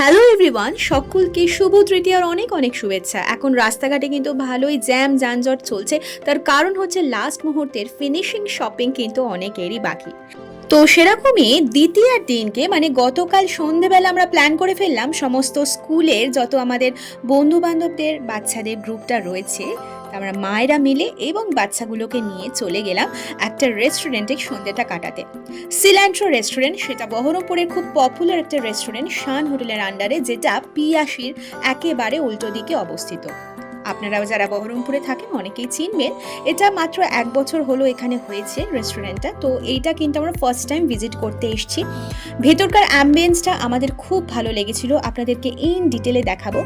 Hello everyone, সকলকে শুভ তৃতীয়ার অনেক অনেক শুভেচ্ছা। এখন রাস্তাঘাটে কিন্তু ভালোই জ্যাম যানজট চলছে, তার কারণ হচ্ছে লাস্ট মুহূর্তের ফিনিশিং শপিং কিন্তু অনেকেরই বাকি। তো সেরকমই দ্বিতীয়ার দিনকে মানে গতকাল সন্ধেবেলা আমরা প্ল্যান করে ফেললাম সমস্ত স্কুলের যত আমাদের বন্ধু বান্ধবদের বাচ্চাদের গ্রুপটা রয়েছে, আমরা মায়েরা মিলে এবং বাচ্চাগুলোকে নিয়ে চলে গেলাম একটা রেস্টুরেন্টে সন্ধ্যেটা কাটাতে। সিল্যান্ট্রো রেস্টুরেন্ট, সেটা বহরমপুরের খুব পপুলার একটা রেস্টুরেন্ট, শান হোটেলের আন্ডারে, যেটা পিয়াসির একেবারে উল্টো দিকে অবস্থিত। আপনারাও যারা বহরমপুরে থাকেন অনেকেই চিনবেন। এটা মাত্র 1 বছর হলো এখানে হয়েছে রেস্টুরেন্টটা। তো এইটা কিন্তু আমরা ফার্স্ট টাইম ভিজিট করতে এসেছি। ভেতরকার অ্যাম্বিয়েন্সটা আমাদের খুব ভালো লেগেছিল, আপনাদেরকে ইন ডিটেলে দেখাবো।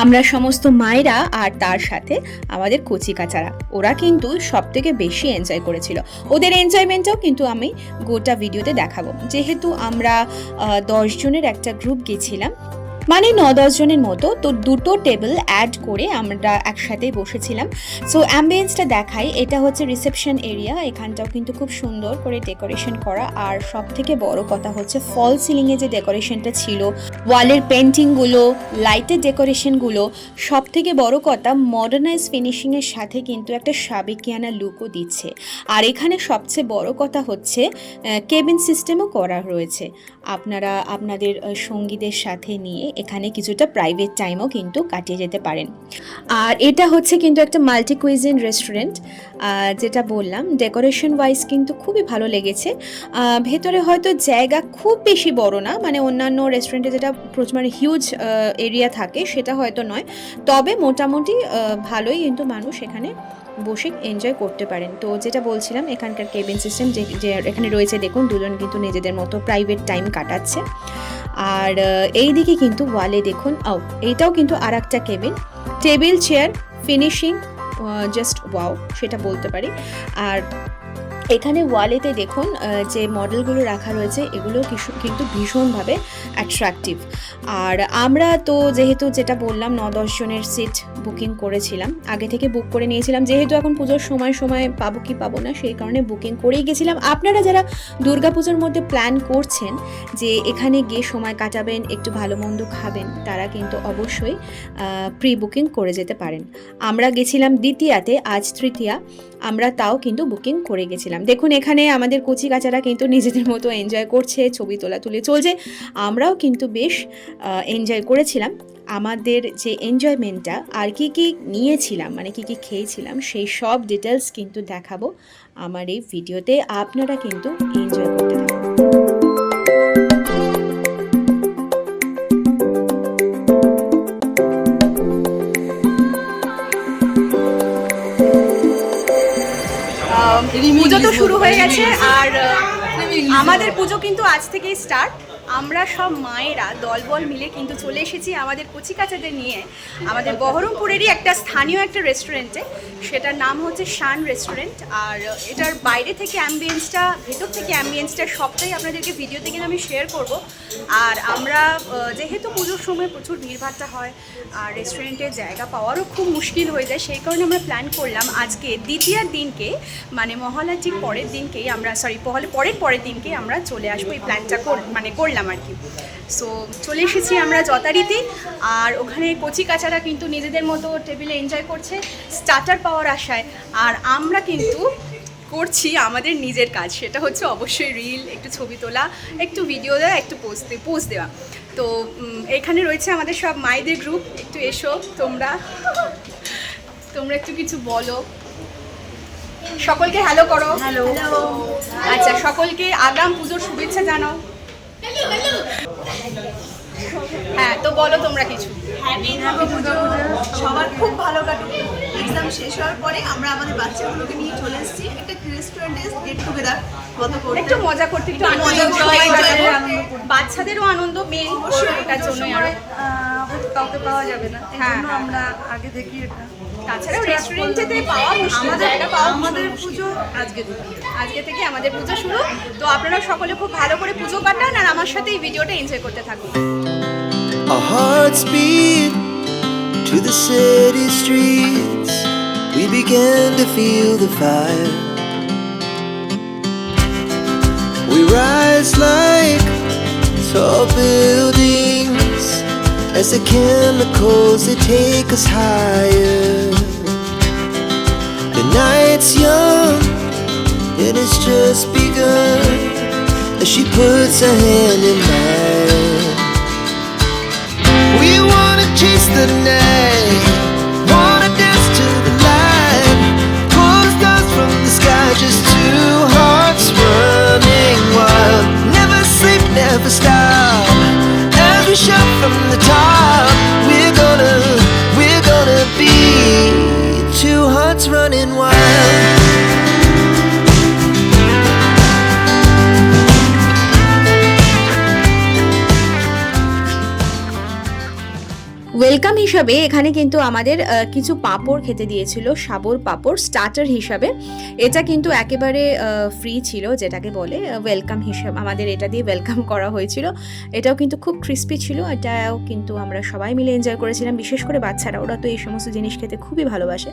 আমরা সমস্ত মায়েরা আর তার সাথে আমাদের কচি কাচারা, ওরা কিন্তু সব থেকে বেশি এনজয় করেছিল। ওদের এনজয়মেন্টটাও কিন্তু আমি গোটা ভিডিওতে দেখাবো। যেহেতু আমরা 10 জনের একটা গ্রুপ গেছিলাম, মানে 9-10 জনের মতো, তো 2টো টেবিল অ্যাড করে আমরা একসাথে বসেছিলাম। সো অ্যাম্বিয়েন্সটা দেখাই, এটা হচ্ছে রিসেপশন এরিয়া। এখানটাও কিন্তু খুব সুন্দর করে ডেকোরেশন করা, আর সব থেকে বড় কথা হচ্ছে ফল সিলিংয়ে যে ডেকোরেশনটা ছিল, ওয়ালের পেন্টিংগুলো, লাইটের ডেকোরেশনগুলো, সব থেকে বড় কথা মডার্নাইজ ফিনিশিংয়ের সাথে কিন্তু একটা সাবেকিয়ানা লুকও দিচ্ছে। আর এখানে সবচেয়ে বড় কথা হচ্ছে কেবিন সিস্টেমও করা রয়েছে। আপনারা আপনাদের সঙ্গীদের সাথে নিয়ে এখানে কিছুটা প্রাইভেট টাইমও কিন্তু কাটিয়ে যেতে পারেন। আর এটা হচ্ছে কিন্তু একটা মাল্টি কুইজিন রেস্টুরেন্ট, যেটা বললাম ডেকোরেশন ওয়াইজ কিন্তু খুবই ভালো লেগেছে। ভেতরে হয়তো জায়গা খুব বেশি বড় না, মানে অন্যান্য রেস্টুরেন্টে যেটা মানে হিউজ এরিয়া থাকে সেটা হয়তো নয়, তবে মোটামুটি ভালোই কিন্তু মানুষ এখানে বসে এনজয় করতে পারেন। তো যেটা বলছিলাম, এখানকার কেবিন সিস্টেম যে এখানে রয়েছে, দেখুন দুজন কিন্তু নিজেদের মতো প্রাইভেট টাইম কাটাচ্ছে। আর এই দিকে কিন্তু ওয়ালে দেখুন, এইটাও কিন্তু আর একটা cabin, table chair finishing just wow সেটা বলতে পারি। আর এখানে ওয়ালেতে দেখুন যে মডেলগুলো রাখা রয়েছে, এগুলো কিন্তু ভীষণভাবে অ্যাট্রাকটিভ। আর আমরা তো যেহেতু যেটা বললাম 9-10 জনের সিট বুকিং করেছিলাম, আগে থেকে বুক করে নিয়েছিলাম, যেহেতু এখন পুজোর সময় পাবো কি পাবো না সেই কারণে বুকিং করেই গেছিলাম। আপনারা যারা দুর্গাপুজোর মধ্যে প্ল্যান করছেন যে এখানে গিয়ে সময় কাটাবেন, একটু ভালো মন্দ খাবেন, তারা কিন্তু অবশ্যই প্রি বুকিং করে যেতে পারেন। আমরা গেছিলাম দ্বিতীয়াতে, আজ তৃতীয়া, আমরা তাও কিন্তু বুকিং করে গেছিলাম। দেখুন এখানে আমাদের কচি কাচারা কিন্তু নিজেদের মতো এনজয় করছে, ছবি তোলাতুলি চলছে, আমরাও কিন্তু বেশ এনজয় করেছিলাম। আমাদের যে এনজয়মেন্টটা আর কি নিয়েছিলাম, মানে কি খেয়েছিলাম, সেই সব ডিটেলস কিন্তু দেখাবো আমার এই ভিডিওতে, আপনারা কিন্তু এনজয় করতে থাকুন। পুজো তো শুরু হয়ে গেছে, আর আমাদের পুজো কিন্তু আজ থেকেই স্টার্ট। আমরা সব মায়েরা দলবল মিলে কিন্তু চলে এসেছি আমাদের কচি কাচাদের নিয়ে আমাদের বহরমপুরেরই একটা স্থানীয় একটা রেস্টুরেন্টে, সেটার নাম হচ্ছে শান রেস্টুরেন্ট। আর এটার বাইরে থেকে অ্যাম্বিয়েন্সটা, ভেতর থেকে অ্যাম্বিয়েন্সটা সবটাই আপনাদেরকে ভিডিওতে কিন্তু আমি শেয়ার করব। আর আমরা যেহেতু পুজোর সময় প্রচুর ভিড়ভাট্টা হয় আর রেস্টুরেন্টে জায়গা পাওয়ারও খুব মুশকিল হয়ে যায়, সেই কারণে আমরা প্ল্যান করলাম আজকে দ্বিতীয়ার দিনকে, মানে মহালয়ার ঠিক পরের দিনকেই আমরা পরের দিনকেই আমরা চলে আসবো, এই প্ল্যানটা করলাম আর কি। সো চলে এসেছি আমরা যথারীতি, আর ওখানে কচি কাচারা কিন্তু নিজেদের মতো টেবিলে এনজয় করছে স্টার্টার পাওয়ার আশায়, আর আমরা কিন্তু করছি আমাদের নিজের কাজ, সেটা হচ্ছে অবশ্যই রিল, একটু ছবি তোলা, একটু ভিডিও দেওয়া, একটু পোস্ট দেওয়া। তো এখানে রয়েছে আমাদের সব মায়েদের গ্রুপ, একটু এসো তোমরা একটু কিছু বলো, সকলকে হ্যালো করো। হ্যালো। আচ্ছা, সকলকে আগাম পুজোর শুভেচ্ছা জানাও। হ্যাঁ, তো বলো তোমরা কিছু। হ্যাপি পুজো, সবার খুব ভালো কাটুক। এক্সাম শেষ হওয়ার পরে আমরা আমাদের বাচ্চাগুলোকে নিয়ে চলে এসেছি একটা রেস্টুরেন্টে গেট টুগেদার একটু মজা করতে, একটু বাচ্চাদেরও আনন্দ মেন, এটার জন্য আর কাউকে পাওয়া যাবে না, আমরা আগে দেখি এটা। তাছাড়াও রেস্টুরেন্টেতে পাওয়া মুশকিল, আমাদের পুজো আজকে থেকে আমাদের পুজো শুরু। তো আপনারা সকলে খুব ভালো করে পুজো কাটান আর আমার সাথে এই ভিডিওটা এনজয় করতে থাকুন। Our hearts beat to the city streets. We began to feel the fire. We rise like tall buildings as the chemicals they take us higher. The night's young and it's just begun as she puts her hand in mine. We wanna chase the night, wanna dance to the light, pull the stars from the sky, just two hearts running wild. Never sleep, never stop, as we shout from the top. We're gonna be two hearts running wild. Welcome হিসাবে এখানে কিন্তু আমাদের কিছু পাঁপড় খেতে দিয়েছিল, সাবর পাঁপড় starter হিসাবে। এটা কিন্তু একেবারে ফ্রি ছিল, যেটাকে বলে ওয়েলকাম হিসাবে আমাদের এটা দিয়ে ওয়েলকাম করা হয়েছিল। এটাও কিন্তু খুব ক্রিস্পি ছিল, এটাও কিন্তু আমরা সবাই মিলে এনজয় করেছিলাম, বিশেষ করে বাচ্চারা, ওরা তো এই সমস্ত জিনিস খেতে খুবই ভালোবাসে।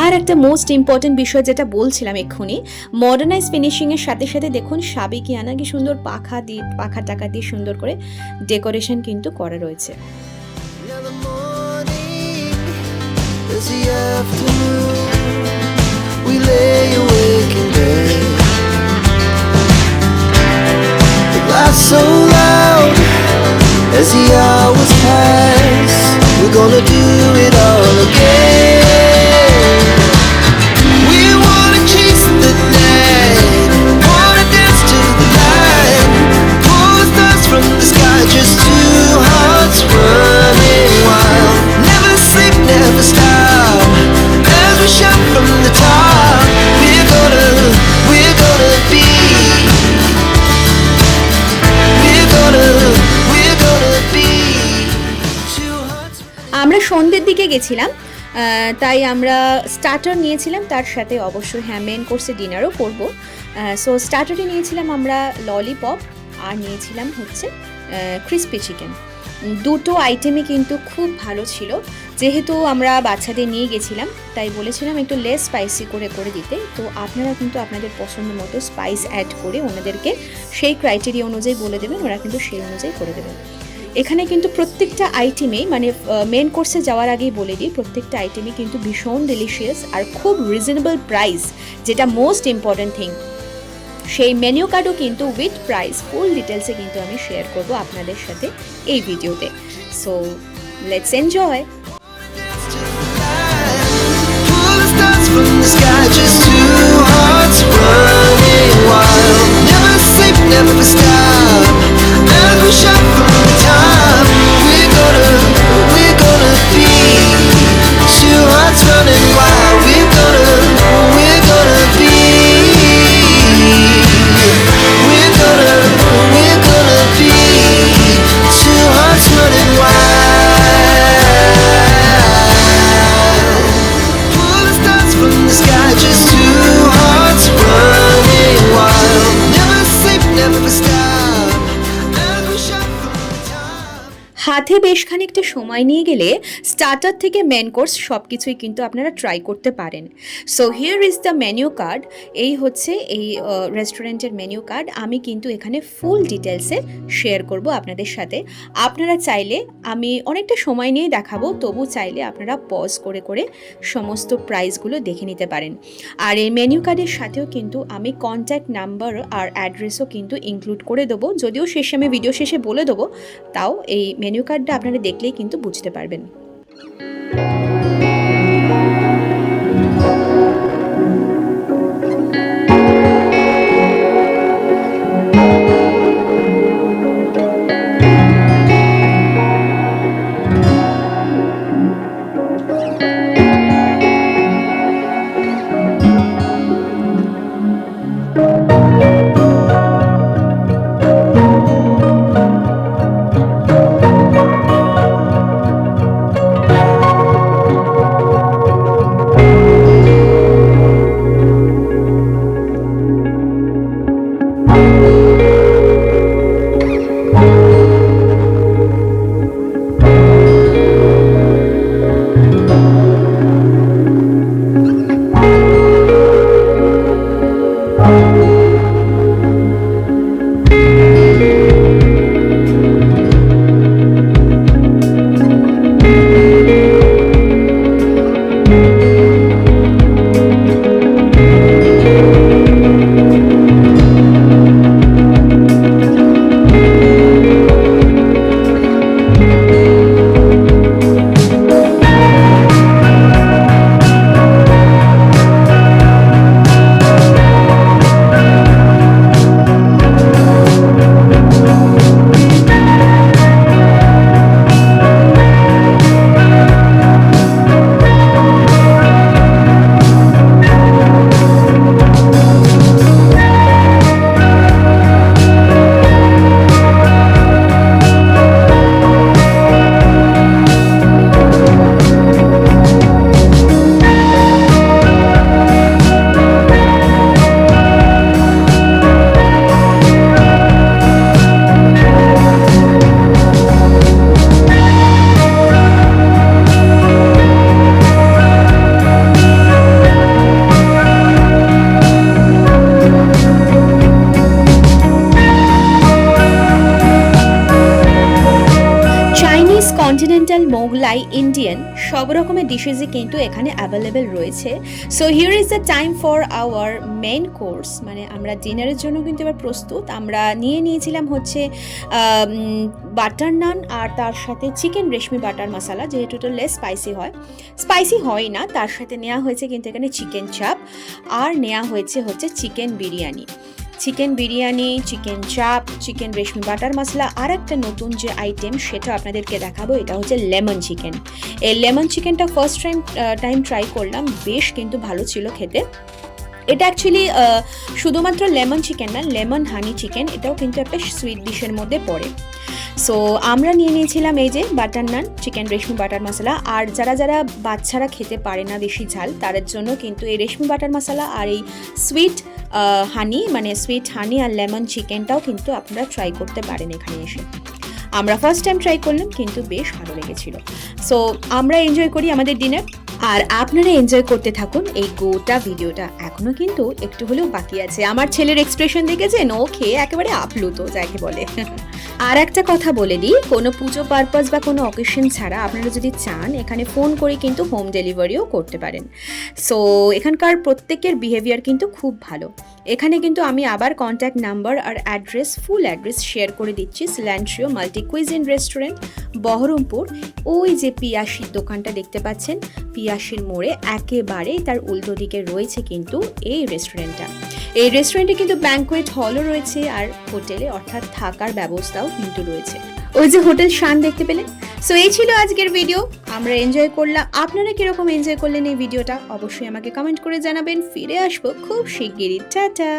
আর একটা মোস্ট ইম্পর্টেন্ট বিষয় যেটা বলছিলাম এক্ষুনি, মডার্নাইজ ফিনিশিংয়ের সাথে সাথে দেখুন সাবেকিয়ানা কি সুন্দর পাখা টাকা দিয়ে সুন্দর করে ডেকোরেশন কিন্তু করা রয়েছে। Now the morning is the afternoon. We lay awake in bed. The laughs so loud as the hours pass. We're gonna do it all again. We wanna chase the night, wanna dance to the light, pull the stars from the sky, just two hearts running wild. Never sleep, never stop, as we shout from the top. We're gonna be, we're gonna be two hearts. আমরা সন্ধ্যের দিকে গেছিলাম, তাই আমরা starter নিয়েছিলাম, তার সাথে অবশ্যই মেন কোর্সে ডিনারও করব। সো স্টার্টারে নিয়েছিলাম আমরা ললিপপ, আর নিয়েছিলাম হচ্ছে ক্রিস্পি চিকেন। দুটো আইটেমই কিন্তু খুব ভালো ছিল। যেহেতু আমরা বাচ্চাদের নিয়ে গেছিলাম, তাই বলেছিলাম একটু লেস স্পাইসি করে দিতে। তো আপনারা কিন্তু আপনাদের পছন্দ মতো স্পাইস অ্যাড করে ওনাদেরকে সেই ক্রাইটেরিয়া অনুযায়ী বলে দেবেন, ওরা কিন্তু সেই অনুযায়ী করে দেবেন। এখানে কিন্তু প্রত্যেকটা আইটেমেই, মানে মেন কোর্সে যাওয়ার আগেই বলে দিই, প্রত্যেকটা আইটেমই কিন্তু ভীষণ ডেলিশিয়াস আর খুব রিজনেবল প্রাইস, যেটা মোস্ট ইম্পর্ট্যান্ট থিং। সেই মেনু কার্ডও কিন্তু উইথ প্রাইস ফুল ডিটেলসে কিন্তু আমি শেয়ার করব আপনাদের সাথে এই ভিডিওতে। So let's enjoy. Pull the stars from the sky, just two hearts running wild. Never sleep, never stop, as we shout from the top. We're gonna be two hearts running wild. We're gonna be, we're gonna be two hearts running wild. Pull the stars from the sky, just two hearts running wild. Never sleep, never stop, as we shout from the top. হাতে বেশ খানিকটা সময় নিয়ে গেলে starter থেকে main course সব কিছুই কিন্তু আপনারা ট্রাই করতে পারেন। So here is the menu card. এই হচ্ছে এই রেস্টুরেন্টের মেনু কার্ড। আমি কিন্তু এখানে ফুল ডিটেলসে শেয়ার করব আপনাদের সাথে। আপনারা চাইলে, আমি অনেকটা সময় নিয়ে দেখাবো, তবু চাইলে আপনারা পজ করে সমস্ত প্রাইসগুলো দেখে নিতে পারেন। আর এই মেনু কার্ডের সাথেও কিন্তু আমি কন্ট্যাক্ট নাম্বার আর অ্যাড্রেসও কিন্তু ইনক্লুড করে দেবো, যদিও শেষে আমি ভিডিও শেষে বলে দেবো, তাও এই মেনু কার্ডটা আপনারা দেখলেই কিন্তু বুঝতে পারবেন। কন্টিনেন্টাল, মোগলাই, ইন্ডিয়ান সব রকমের ডিশেসই কিন্তু এখানে অ্যাভেলেবেল রয়েছে। So here is the time for our main course, মানে আমরা ডিনারের জন্য কিন্তু এবার প্রস্তুত। আমরা নিয়েছিলাম হচ্ছে বাটার নান আর তার সাথে চিকেন রেশমি বাটার মশলা, যেহেতু এটা লেস স্পাইসি হয় না। তার সাথে নেওয়া হয়েছে কিন্তু এখানে চিকেন চাপ, আর নেওয়া হয়েছে হচ্ছে চিকেন বিরিয়ানি, চিকেন চাপ, চিকেন রেশমি বাটার মশলা। আর একটা নতুন যে আইটেম সেটা আপনাদেরকে দেখাবো, এটা হচ্ছে লেমন চিকেন। এই লেমন চিকেনটা ফার্স্ট টাইম ট্রাই করলাম, বেশ কিন্তু ভালো ছিল খেতে। এটা অ্যাকচুয়ালি শুধুমাত্র লেমন চিকেন না, লেমন হানি চিকেন, এটাও কিন্তু একটা সুইট ডিশের মধ্যে পড়ে। সো আমরা নিয়েছিলাম এই যে বাটার নান, চিকেন রেশমি বাটার মশলা। আর যারা বাচ্চারা খেতে পারে না বেশি ঝাল, তার জন্য কিন্তু এই রেশমি বাটার মশলা আর এই সুইট হানি আর লেমন চিকেনটাও কিন্তু আপনারা ট্রাই করতে পারেন এখানে এসে। আমরা ফার্স্ট টাইম ট্রাই করলাম, কিন্তু বেশ ভালো লেগেছিল। সো আমরা এনজয় করি আমাদের ডিনার, আর আপনারা এনজয় করতে থাকুন এই গোটা ভিডিওটা। এখনো কিন্তু একটু হলেও বাকি আছে। আমার ছেলের এক্সপ্রেশন দেখেছেন, ও খেয়ে একেবারে আপ্লুত যাকে বলে। আর একটা কথা বলে দিই, কোনো পুজো পারপাস বা কোনো অকেশন ছাড়া আপনারা যদি চান, এখানে ফোন করে কিন্তু হোম ডেলিভারিও করতে পারেন। সো এখানকার প্রত্যেকের বিহেভিয়ার কিন্তু খুব ভালো। এখানে কিন্তু আমি আবার কন্ট্যাক্ট নাম্বার আর ফুল অ্যাড্রেস শেয়ার করে দিচ্ছি। সিল্যান্ট্রিও মাল্টি কুইজিন রেস্টুরেন্ট, বহরমপুর। ওই যে পিয়াসির দোকানটা দেখতে পাচ্ছেন, পিয়াসির মোড়ে একেবারে তার উল্টো দিকে রয়েছে কিন্তু এই রেস্টুরেন্টটা। এই রেস্টুরেন্টে কিন্তু ব্যাঙ্কোয়েট হলও রয়েছে, আর হোটেলে অর্থাৎ থাকার ব্যবস্থাও কিন্তু রয়েছে। ওই যে হোটেল শান দেখতে পেলেন। সো এই ছিল আজকের ভিডিও, আমরা এনজয় করলাম। আপনারা কিরকম এনজয় করলেন এই ভিডিওটা অবশ্যই আমাকে কমেন্ট করে জানাবেন। ফিরে আসবো খুব শিগগিরই। টাটা।